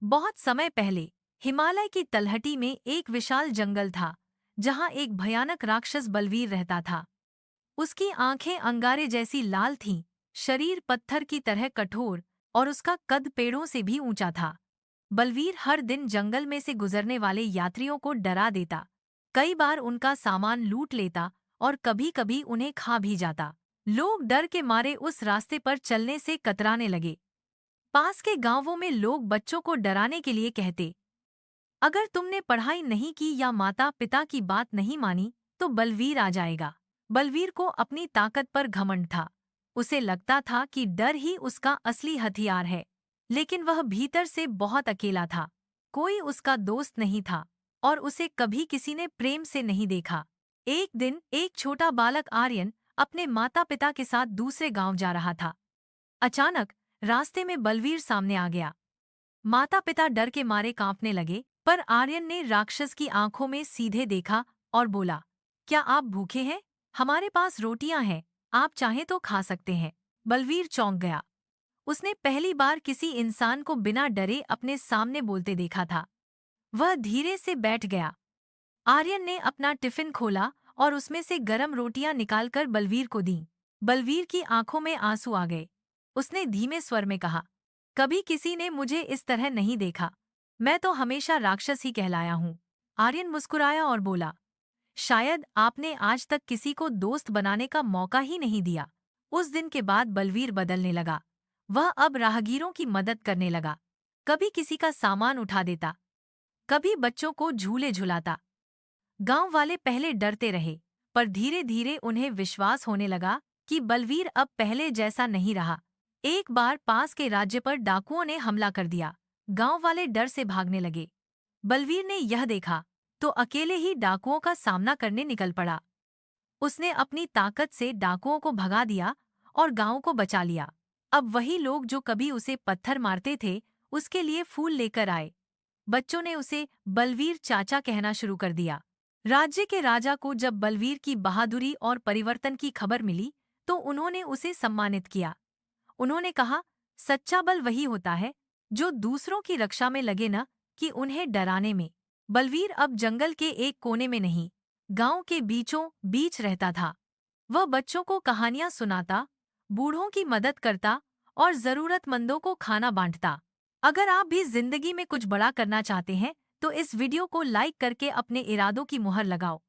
बहुत समय पहले हिमालय की तलहटी में एक विशाल जंगल था, जहां एक भयानक राक्षस बलवीर रहता था। उसकी आंखें अंगारे जैसी लाल थीं, शरीर पत्थर की तरह कठोर और उसका कद पेड़ों से भी ऊंचा था। बलवीर हर दिन जंगल में से गुजरने वाले यात्रियों को डरा देता। कई बार उनका सामान लूट लेता और कभी-कभी उन्हें खा भी जाता। लोग डर के मारे उस रास्ते पर चलने से कतराने लगे। पास के गांवों में लोग बच्चों को डराने के लिए कहते, अगर तुमने पढ़ाई नहीं की या माता पिता की बात नहीं मानी तो बलवीर आ जाएगा। बलवीर को अपनी ताकत पर घमंड था। उसे लगता था कि डर ही उसका असली हथियार है। लेकिन वह भीतर से बहुत अकेला था। कोई उसका दोस्त नहीं था और उसे कभी किसी ने प्रेम से नहीं देखा। एक दिन एक छोटा बालक आर्यन अपने माता पिता के साथ दूसरे गांव जा रहा था। अचानक रास्ते में बलवीर सामने आ गया। माता पिता डर के मारे कांपने लगे, पर आर्यन ने राक्षस की आंखों में सीधे देखा और बोला, क्या आप भूखे हैं? हमारे पास रोटियां हैं, आप चाहें तो खा सकते हैं। बलवीर चौंक गया। उसने पहली बार किसी इंसान को बिना डरे अपने सामने बोलते देखा था। वह धीरे से बैठ गया। आर्यन ने अपना टिफिन खोला और उसमें से गरम रोटियां निकालकर बलवीर को दीं। बलवीर की आंखों में आंसू आ गए। उसने धीमे स्वर में कहा, कभी किसी ने मुझे इस तरह नहीं देखा। मैं तो हमेशा राक्षस ही कहलाया हूँ। आर्यन मुस्कुराया और बोला, शायद आपने आज तक किसी को दोस्त बनाने का मौका ही नहीं दिया। उस दिन के बाद बलवीर बदलने लगा। वह अब राहगीरों की मदद करने लगा। कभी किसी का सामान उठा देता, कभी बच्चों को झूले झुलाता। गांव वाले पहले डरते रहे, पर धीरे धीरे उन्हें विश्वास होने लगा कि बलवीर अब पहले जैसा नहीं रहा। एक बार पास के राज्य पर डाकुओं ने हमला कर दिया। गांव वाले डर से भागने लगे। बलवीर ने यह देखा तो अकेले ही डाकुओं का सामना करने निकल पड़ा। उसने अपनी ताकत से डाकुओं को भगा दिया और गांव को बचा लिया। अब वही लोग जो कभी उसे पत्थर मारते थे, उसके लिए फूल लेकर आए। बच्चों ने उसे बलवीर चाचा कहना शुरू कर दिया। राज्य के राजा को जब बलवीर की बहादुरी और परिवर्तन की खबर मिली, तो उन्होंने उसे सम्मानित किया। उन्होंने कहा, सच्चा बल वही होता है जो दूसरों की रक्षा में लगे, न कि उन्हें डराने में। बलवीर अब जंगल के एक कोने में नहीं, गांव के बीचों बीच रहता था। वह बच्चों को कहानियां सुनाता, बूढ़ों की मदद करता और जरूरतमंदों को खाना बांटता। अगर आप भी जिंदगी में कुछ बड़ा करना चाहते हैं, तो इस वीडियो को लाइक करके अपने इरादों की मुहर लगाओ।